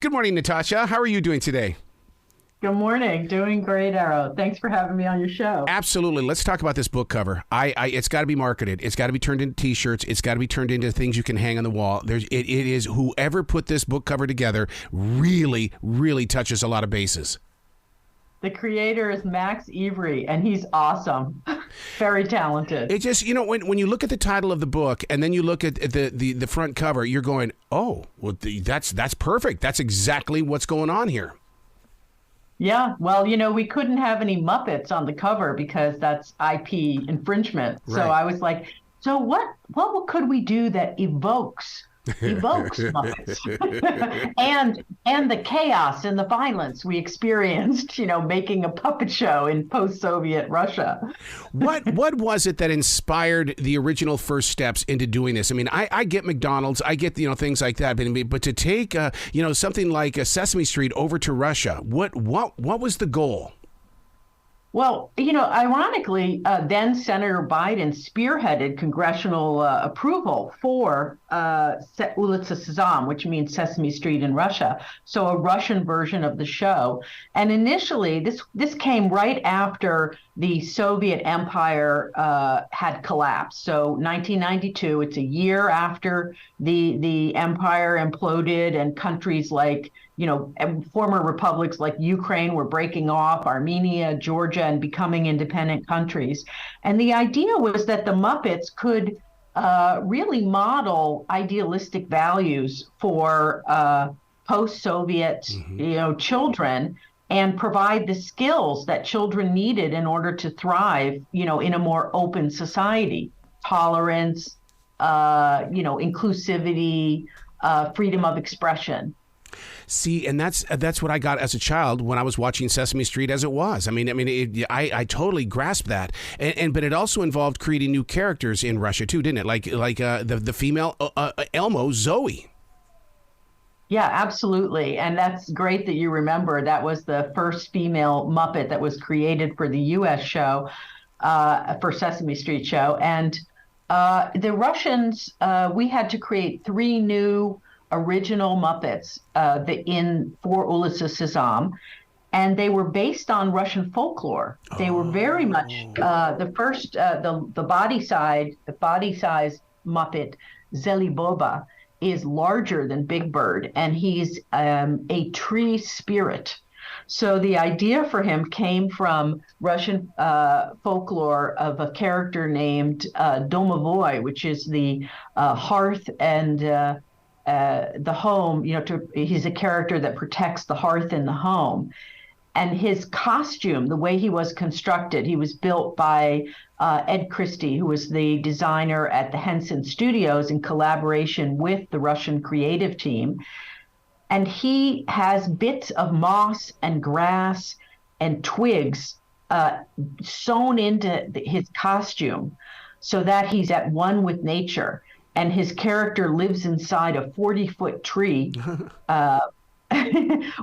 Good morning, Natasha. How are you doing today? Good morning. Doing great, Arrow. Thanks for having me on your show. Absolutely. Let's talk about this book cover. It's got to be marketed. It's got to be turned into T-shirts. It's got to be turned into things you can hang on the wall. It is whoever put this book cover together really, really touches a lot of bases. The creator is Max Avery, and he's awesome. Very talented. It just, when you look at the title of the book and then you look at the front cover, you're going, oh, well, that's perfect. That's exactly what's going on here. Yeah, well, we couldn't have any Muppets on the cover because that's IP infringement. Right. So I was like, so what could we do that evokes Muppets and the chaos and the violence we experienced, making a puppet show in post-Soviet Russia. What was it that inspired the original first steps into doing this? I mean, I get McDonald's, I get things like that, but to take something like Sesame Street over to Russia, what was the goal? Well, ironically, then Senator Biden spearheaded congressional approval for Улица Sesame, which means Sesame Street in Russia, so a Russian version of the show. And initially, this came right after the Soviet Empire had collapsed. So 1992, it's a year after the empire imploded, and countries like former republics like Ukraine were breaking off, Armenia, Georgia, and becoming independent countries. And the idea was that the Muppets could really model idealistic values for post-Soviet, children, and provide the skills that children needed in order to thrive, in a more open society. Tolerance, inclusivity, freedom of expression. See, and that's what I got as a child when I was watching Sesame Street as it was. I totally grasped that, but it also involved creating new characters in Russia too, didn't it? Like the female Elmo, Zoe. Yeah, absolutely, and that's great that you remember. That was the first female Muppet that was created for the U.S. show, for Sesame Street show, and the Russians. We had to create 3 new original Muppets for Улица Sesame, and they were based on Russian folklore. They were very much the first, the body size Muppet, Zeliboba, is larger than Big Bird, and he's a tree spirit. So the idea for him came from Russian folklore of a character named Domovoy, which is the hearth and the home. He's a character that protects the hearth in the home. And his costume, the way he was constructed, he was built by Ed Christie, who was the designer at the Henson Studios in collaboration with the Russian creative team. And he has bits of moss and grass and twigs sewn into his costume so that he's at one with nature. And his character lives inside a 40-foot tree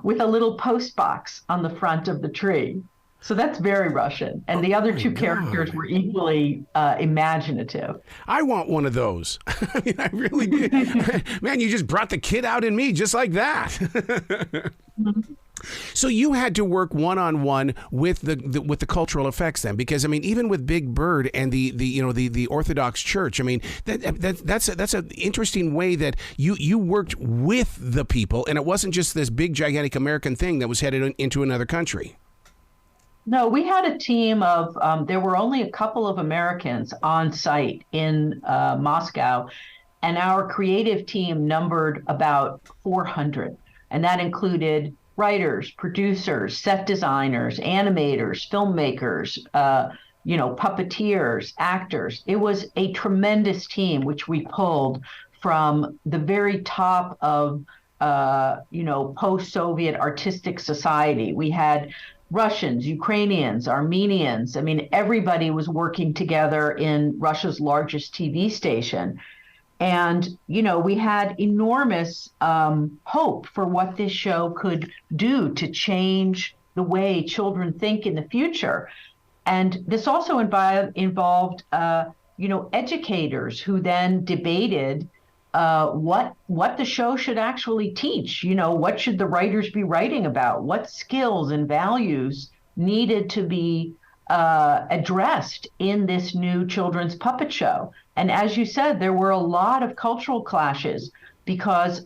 with a little post box on the front of the tree. So that's very Russian. And the other 2 characters were equally imaginative. I want one of those. I really did. Man, you just brought the kid out in me just like that. Mm-hmm. So you had to work one-on-one with the cultural effects then, because even with Big Bird and the Orthodox Church, that's an interesting way that you worked with the people, and it wasn't just this big gigantic American thing that was headed into another country. No, we had a team of there were only a couple of Americans on site in Moscow, and our creative team numbered about 400, and that included writers, producers, set designers, animators, filmmakers, puppeteers, actors. It was a tremendous team, which we pulled from the very top of, post-Soviet artistic society. We had Russians, Ukrainians, Armenians. Everybody was working together in Russia's largest TV station. And, we had enormous hope for what this show could do to change the way children think in the future. And this also involved educators who then debated what the show should actually teach. What should the writers be writing about? What skills and values needed to be addressed in this new children's puppet show? And as you said, there were a lot of cultural clashes because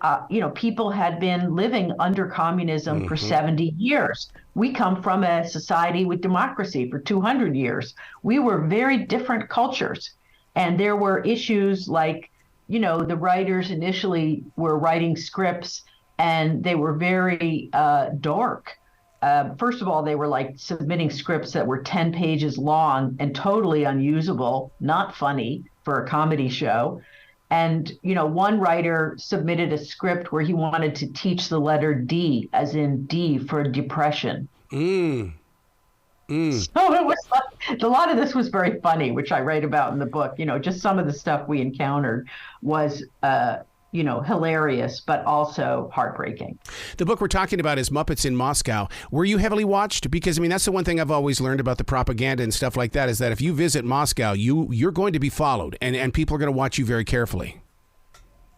people had been living under communism for 70 years. We come from a society with democracy for 200 years. We were very different cultures, and there were issues like, the writers initially were writing scripts and they were very dark. First of all, they were like submitting scripts that were 10 pages long and totally unusable, not funny for a comedy show. And, one writer submitted a script where he wanted to teach the letter D, as in D for depression. So it was a lot of this was very funny, which I write about in the book. Just some of the stuff we encountered was, hilarious, but also heartbreaking. The book we're talking about is Muppets in Moscow. Were you heavily watched? Because, that's the one thing I've always learned about the propaganda and stuff like that, is that if you visit Moscow, you're going to be followed, and people are going to watch you very carefully.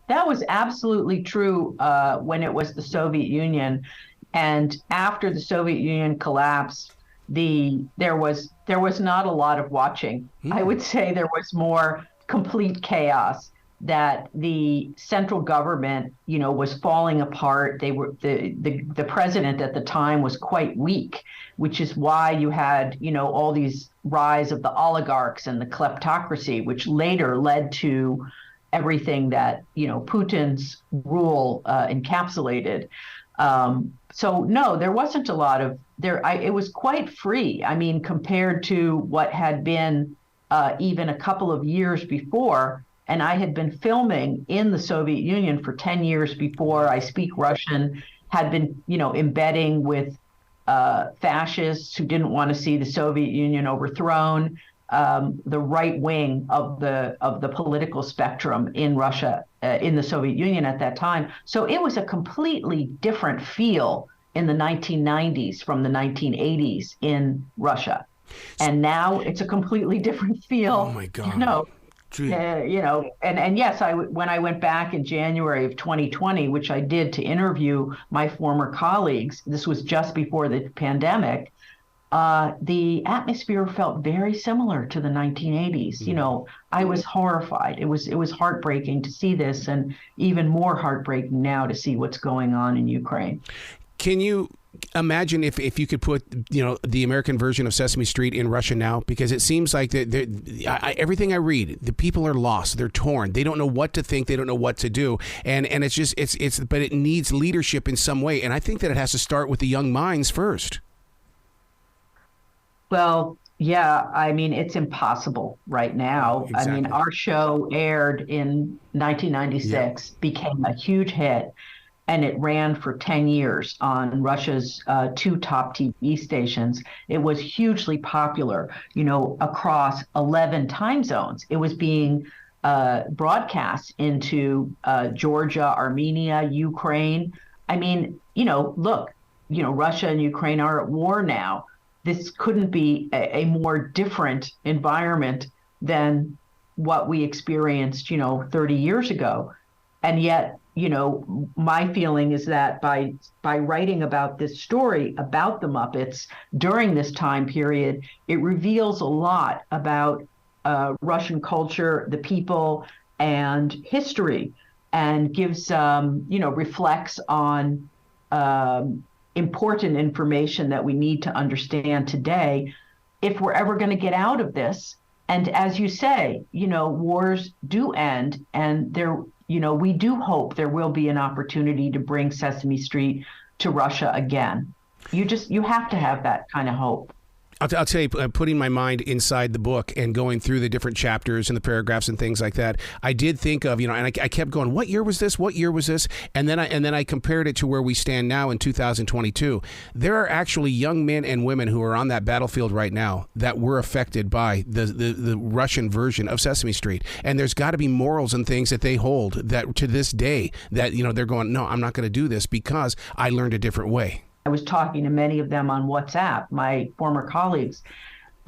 That was absolutely true when it was the Soviet Union. And after the Soviet Union collapsed, there was not a lot of watching. I would say there was more complete chaos, that the central government, was falling apart. The president at the time was quite weak, which is why you had, all these rise of the oligarchs and the kleptocracy, which later led to everything that, Putin's rule encapsulated. So no, there wasn't a lot of it was quite free. Compared to what had been even a couple of years before. And I had been filming in the Soviet Union for 10 years before. I speak Russian, had been, embedding with fascists who didn't want to see the Soviet Union overthrown, the right wing of the political spectrum in Russia, in the Soviet Union at that time. So it was a completely different feel in the 1990s from the 1980s in Russia. And now it's a completely different feel. Oh my God. And yes, when I went back in January of 2020, which I did to interview my former colleagues, this was just before the pandemic, the atmosphere felt very similar to the 1980s. I was horrified. It was heartbreaking to see this, and even more heartbreaking now to see what's going on in Ukraine. Can you imagine if you could put, the American version of Sesame Street in Russia now? Because it seems like everything I read, the people are lost. They're torn. They don't know what to think. They don't know what to do. And it's just, but it needs leadership in some way. And I think that it has to start with the young minds first. Well, yeah, it's impossible right now. Exactly. Our show aired in 1996, became a huge hit. And it ran for 10 years on Russia's two top TV stations. It was hugely popular, across 11 time zones. It was being broadcast into Georgia, Armenia, Ukraine. Look, Russia and Ukraine are at war now. This couldn't be a more different environment than what we experienced, 30 years ago. And yet, my feeling is that by writing about this story about the Muppets during this time period, it reveals a lot about Russian culture, the people, and history, and gives, reflects on important information that we need to understand today if we're ever going to get out of this. And as you say, wars do end, and we do hope there will be an opportunity to bring Sesame Street to Russia again. You have to have that kind of hope. I'll tell you, putting my mind inside the book and going through the different chapters and the paragraphs and things like that, I did think of, and I kept going, what year was this? What year was this? And then I compared it to where we stand now in 2022. There are actually young men and women who are on that battlefield right now that were affected by the Russian version of Sesame Street. And there's got to be morals and things that they hold that to this day that, they're going, no, I'm not going to do this because I learned a different way. I was talking to many of them on WhatsApp, my former colleagues,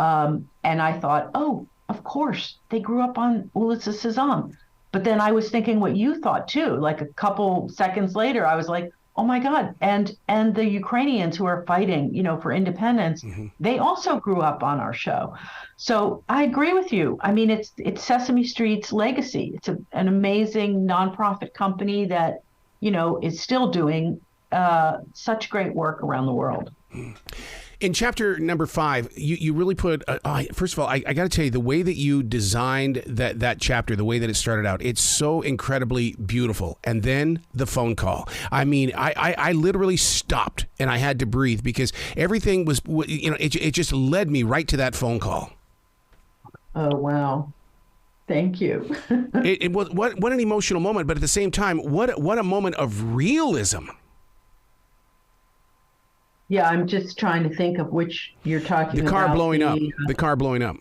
and I thought, oh, of course, they grew up on Ulitsa Sezam. But then I was thinking what you thought too. Like a couple seconds later, I was like, oh my God. And the Ukrainians who are fighting, for independence, they also grew up on our show. So I agree with you. I mean, it's Sesame Street's legacy. It's an amazing nonprofit company that, is still doing such great work around the world. In chapter number 5, you really put, first of all, I got to tell you, the way that you designed that chapter, the way that it started out, it's so incredibly beautiful. And then the phone call. I mean, I literally stopped and I had to breathe because everything was, it just led me right to that phone call. Oh, wow. Thank you. It was what an emotional moment, but at the same time, what a moment of realism. Yeah, I'm just trying to think of which you're talking about. The car blowing up. The car blowing up.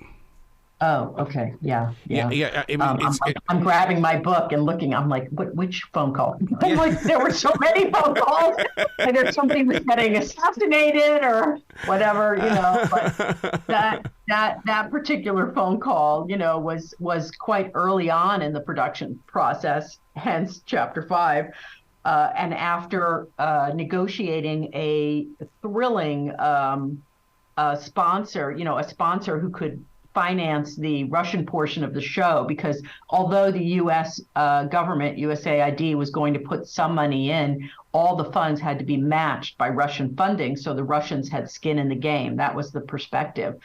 Oh, okay. Yeah. I'm grabbing my book and looking. I'm like, which phone call? I'm like, there were so many phone calls. Either somebody was getting assassinated or whatever, But that particular phone call, was quite early on in the production process. Hence, chapter 5. And after negotiating a thrilling sponsor, a sponsor who could finance the Russian portion of the show, because although the U.S. government, USAID, was going to put some money in, all the funds had to be matched by Russian funding. So the Russians had skin in the game. That was the perspective.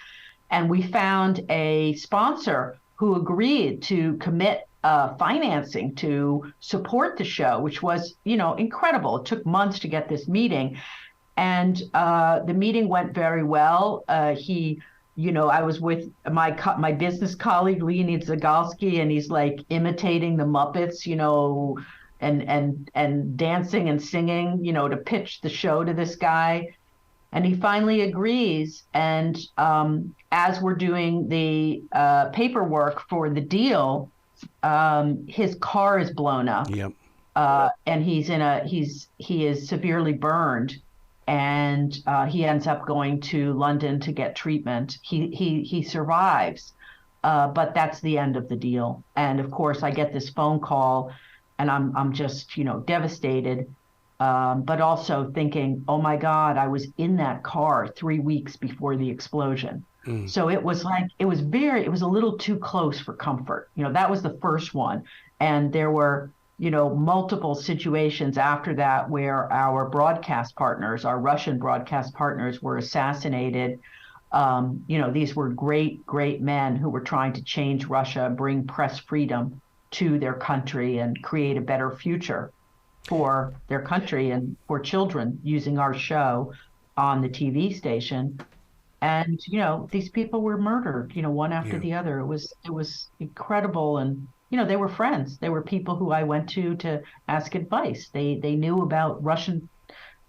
And we found a sponsor who agreed to commit financing to support the show, which was, incredible. It took months to get this meeting. And the meeting went very well. I was with my business colleague, Leonid Zagalski, and he's like imitating the Muppets, and dancing and singing, to pitch the show to this guy. And he finally agrees. And as we're doing the paperwork for the deal, his car is blown up. Yep. And he is severely burned, and he ends up going to London to get treatment. He survives, but that's the end of the deal. And of course, I get this phone call, and I'm just devastated, but also thinking, oh my God, I was in that car 3 weeks before the explosion. So it was it was a little too close for comfort. That was the first one. And there were, multiple situations after that where our broadcast partners, our Russian broadcast partners, were assassinated. These were great, great men who were trying to change Russia, bring press freedom to their country and create a better future for their country and for children using our show on the TV station. And, these people were murdered, one after the other. It was incredible. And, they were friends. They were people who I went to ask advice. They knew about Russian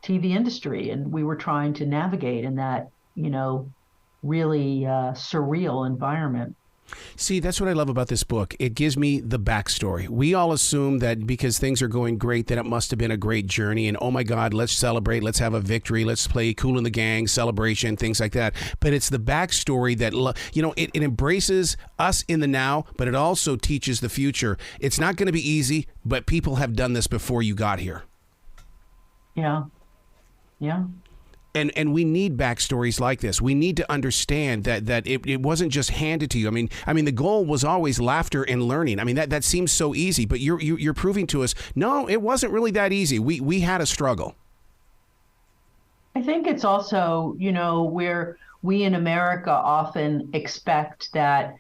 TV industry, and we were trying to navigate in that, really surreal environment. See, that's what I love about this book. It gives me the backstory. We all assume that because things are going great, that it must have been a great journey. And, oh, my God, let's celebrate. Let's have a victory. Let's play Kool and the Gang, celebration, things like that. But it's the backstory that, it embraces us in the now, but it also teaches the future. It's not going to be easy, but people have done this before you got here. Yeah. Yeah. And we need backstories like this. We need to understand that it wasn't just handed to you. I mean, the goal was always laughter and learning. I mean, that seems so easy, but you're proving to us, no, it wasn't really that easy. We had a struggle. I think it's also, where we in America often expect that,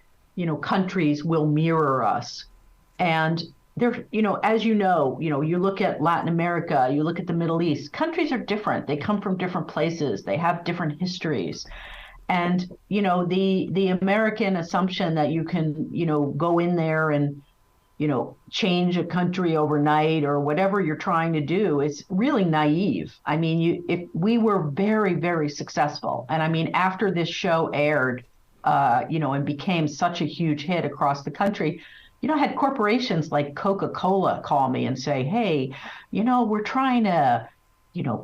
countries will mirror us. And there, as you look at Latin America, you look at the Middle East, countries are different. They come from different places. They have different histories. And, the American assumption that you can, go in there and, change a country overnight or whatever you're trying to do is really naive. I mean, if we were very, very successful, and I mean, after this show aired, and became such a huge hit across the country, I had corporations like Coca-Cola call me and say, hey, we're trying to,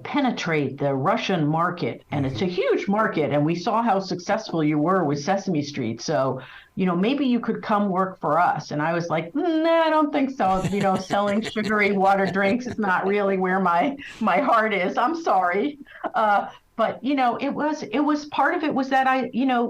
penetrate the Russian market. And it's a huge market. And we saw how successful you were with Sesame Street. So, maybe you could come work for us. And I was like, nah, I don't think so. Selling sugary water drinks is not really where my heart is. I'm sorry. But, it was part of it was that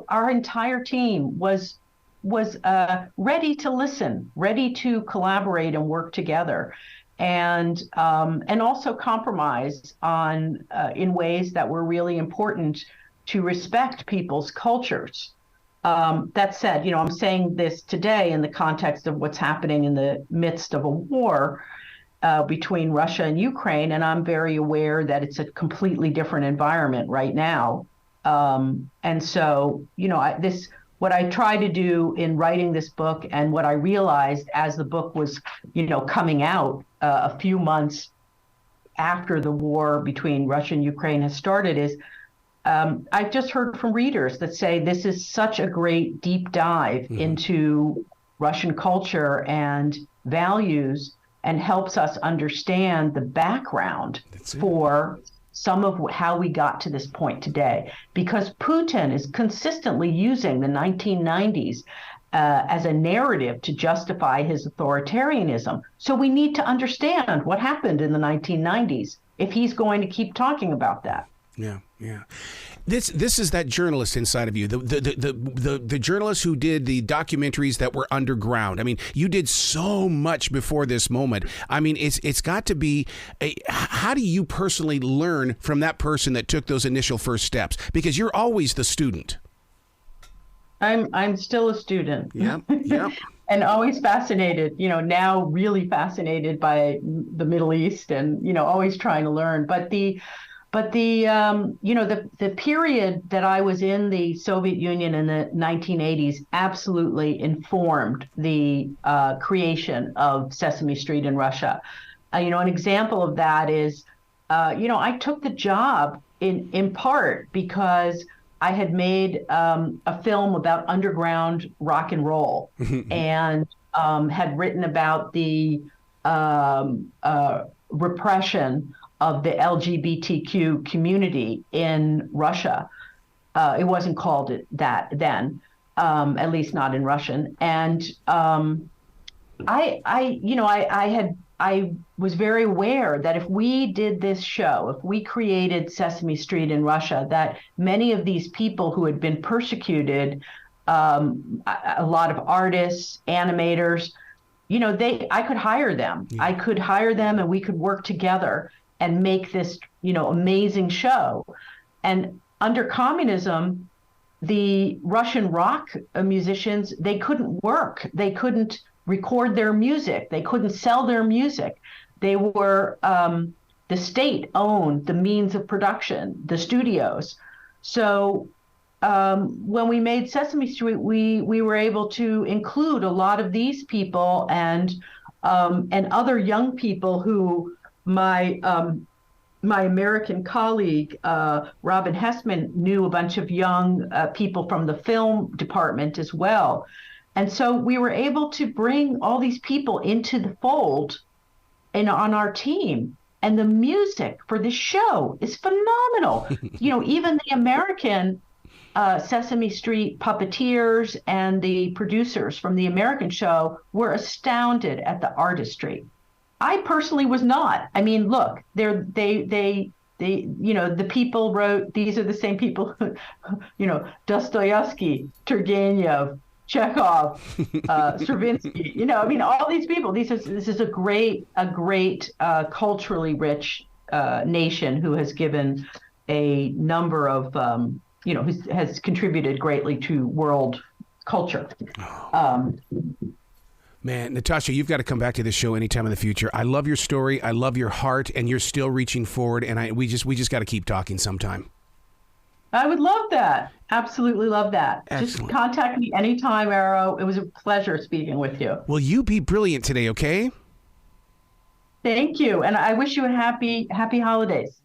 our entire team was ready to listen, ready to collaborate and work together. And also compromise on in ways that were really important to respect people's cultures. That said, I'm saying this today in the context of what's happening in the midst of a war between Russia and Ukraine, and I'm very aware that it's a completely different environment right now. And so, what I try to do in writing this book, and what I realized as the book was, coming out a few months after the war between Russia and Ukraine has started, is I've just heard from readers that say this is such a great deep dive into Russian culture and values, and helps us understand the background for some of how we got to this point today, because Putin is consistently using the 1990s as a narrative to justify his authoritarianism. So we need to understand what happened in the 1990s if he's going to keep talking about that. Yeah. This is that journalist inside of you, the journalist who did the documentaries that were underground. I mean, you did so much before this moment. I mean, it's got to be how do you personally learn from that person that took those initial first steps? Because you're always the student. I'm still a student. Yeah. And always fascinated, now really fascinated by the Middle East, and always trying to learn. But the period that I was in the Soviet Union in the 1980s absolutely informed the creation of Sesame Street in Russia. An example of that is, I took the job in part because I had made a film about underground rock and roll and had written about the repression of the LGBTQ community in Russia. It wasn't called that then, at least not in Russian. And I was very aware that if we did this show, if we created Sesame Street in Russia, that many of these people who had been persecuted, a lot of artists, animators, I could hire them. Yeah. I could hire them, and we could work together and make this, amazing show. And under communism, the Russian rock musicians, they couldn't work. They couldn't record their music. They couldn't sell their music. They were, the state owned the means of production, the studios. So when we made Sesame Street, we were able to include a lot of these people and other young people who my American colleague, Robin Hessman, knew a bunch of young people from the film department as well. And so we were able to bring all these people into the fold and on our team. And the music for this show is phenomenal. Even the American Sesame Street puppeteers and the producers from the American show were astounded at the artistry. I personally was not. I mean, look, they the people wrote, these are the same people, Dostoevsky, Turgenev, Chekhov, Stravinsky, all these people. This is a great culturally rich nation who has given a number of, who has contributed greatly to world culture. Man, Natasha, you've got to come back to this show anytime in the future. I love your story. I love your heart, and you're still reaching forward. And we just got to keep talking sometime. I would love that. Absolutely love that. Excellent. Just contact me anytime, Arrow. It was a pleasure speaking with you. Well, you be brilliant today, okay? Thank you. And I wish you a happy holidays.